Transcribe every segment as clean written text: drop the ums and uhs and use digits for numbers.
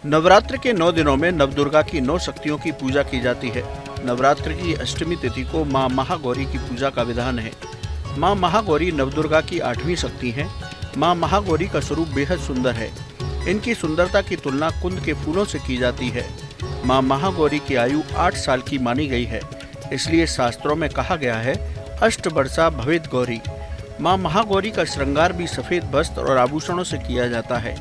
नवरात्र के 9 दिनों में नवदुर्गा की 9 शक्तियों की पूजा की जाती है। नवरात्र की अष्टमी तिथि को मां महागौरी की पूजा का विधान है। मां महागौरी नवदुर्गा की 8वीं शक्ति हैं। मां महागौरी का स्वरूप बेहद सुंदर है। इनकी सुंदरता की तुलना कुंद के फूलों से की जाती है। मां महागौरी की आयु 8 साल की मानी गई है। इसलिए शास्त्रों में कहा गया है, अष्ट वर्षा भवेत गौरी। मां महागौरी का श्रृंगार भी सफेद वस्त्र और आभूषणों से किया जाता है।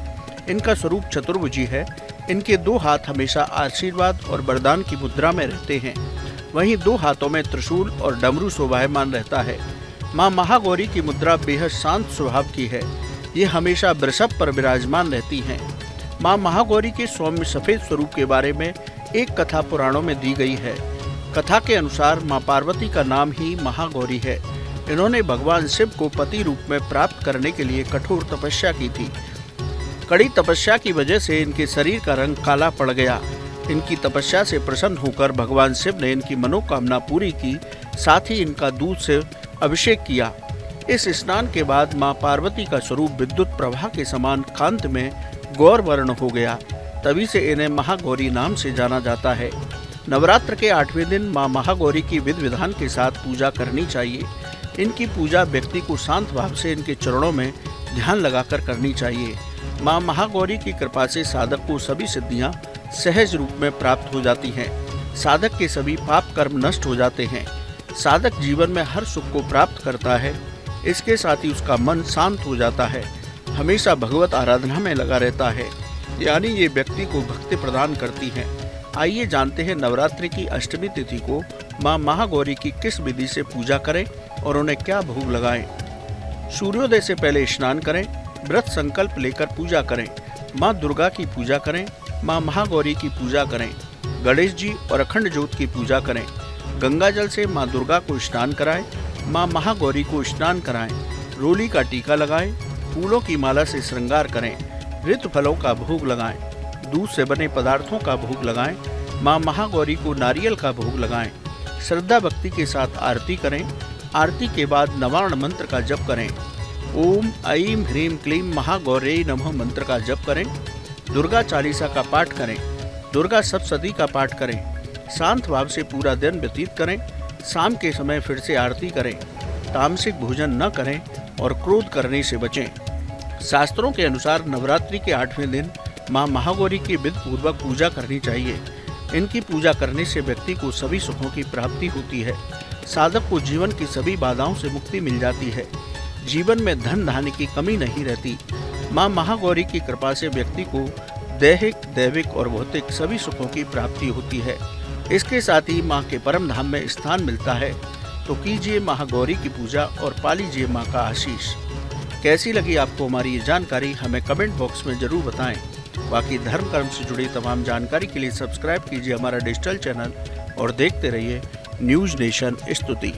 इनका स्वरूप चतुर्भुजी है। इनके 2 हाथ हमेशा आशीर्वाद और वरदान की मुद्रा में रहते हैं। वहीं 2 हाथों में त्रिशूल और डमरू शोभायमान रहता है। मां महागौरी की मुद्रा बेहद शांत स्वभाव की है। ये हमेशा वृषभ पर विराजमान रहती हैं। मां महागौरी के सौम्य सफेद स्वरूप के बारे में एक कथा पुराणों में दी गई है। कथा के अनुसार मां पार्वती का नाम ही महागौरी है। इन्होंने भगवान शिव को पति रूप में प्राप्त करने के लिए कठोर तपस्या की थी। कड़ी तपस्या की वजह से इनके शरीर का रंग काला पड़ गया। इनकी तपस्या से प्रसन्न होकर भगवान शिव ने इनकी मनोकामना पूरी की, साथ ही इनका दूध से अभिषेक किया। इस स्नान के बाद मां पार्वती का स्वरूप विद्युत प्रवाह के समान कांत में गौर वर्ण हो गया। तभी से इन्हें महागौरी नाम से जाना जाता है। नवरात्र के 8वें दिन मां महागौरी की विधि विधान के साथ पूजा करनी चाहिए। इनकी पूजा व्यक्ति को शांत भाव से इनके चरणों में ध्यान लगाकर करनी चाहिए। मां महागौरी की कृपा से साधक को सभी सिद्धियां सहज रूप में प्राप्त हो जाती हैं। साधक के सभी पाप कर्म नष्ट हो जाते हैं। साधक जीवन में हर सुख को प्राप्त करता है। इसके साथ ही उसका मन शांत हो जाता है। हमेशा भगवत आराधना में लगा रहता है, यानी ये व्यक्ति को भक्ति प्रदान करती है। आइए जानते हैं नवरात्रि की अष्टमी तिथि को मां महागौरी की किस विधि से पूजा करें और उन्हें क्या भोग लगाएं। सूर्योदय से पहले स्नान करें। व्रत संकल्प लेकर पूजा करें। मां दुर्गा की पूजा करें। मां महागौरी की पूजा करें। गणेश जी और अखंड ज्योत की पूजा करें। गंगा जल से मां दुर्गा को स्नान कराएं। मां महागौरी को स्नान कराएं। रोली का टीका लगाएं। फूलों की माला से श्रृंगार करें। ऋतु फलों का भोग लगाएं। दूध से बने पदार्थों का भोग लगाएं। मां महागौरी को नारियल का भोग लगाएं। श्रद्धा भक्ति के साथ आरती करें। आरती के बाद नवार्ण मंत्र का जप करें। ओम ऐं ह्रीं क्लीं महागौर्यै नमः मंत्र का जप करें। दुर्गा चालीसा का पाठ करें। दुर्गा सप्तशती का पाठ करें। शांत भाव से पूरा दिन व्यतीत करें। शाम के समय फिर से आरती करें। तामसिक भोजन न करें और क्रोध करने से बचें। शास्त्रों के अनुसार नवरात्रि के 8वें दिन मां महागौरी की विधि पूर्वक पूजा करनी चाहिए। इनकी पूजा करने से व्यक्ति को सभी सुखों की प्राप्ति होती है। साधक को जीवन की सभी बाधाओं से मुक्ति मिल जाती है। जीवन में धन धान्य की कमी नहीं रहती। मां महागौरी की कृपा से व्यक्ति को दैहिक, दैविक और भौतिक सभी सुखों की प्राप्ति होती है। इसके साथ ही मां के परम धाम में स्थान मिलता है। तो कीजिए महागौरी की पूजा और पालीजिए मां का आशीष। कैसी लगी आपको हमारी ये जानकारी, हमें कमेंट बॉक्स में जरूर बताएं। बाकी धर्म कर्म से जुड़ी तमाम जानकारी के लिए सब्सक्राइब कीजिए हमारा डिजिटल चैनल और देखते रहिए न्यूज़ नेशन स्तुति।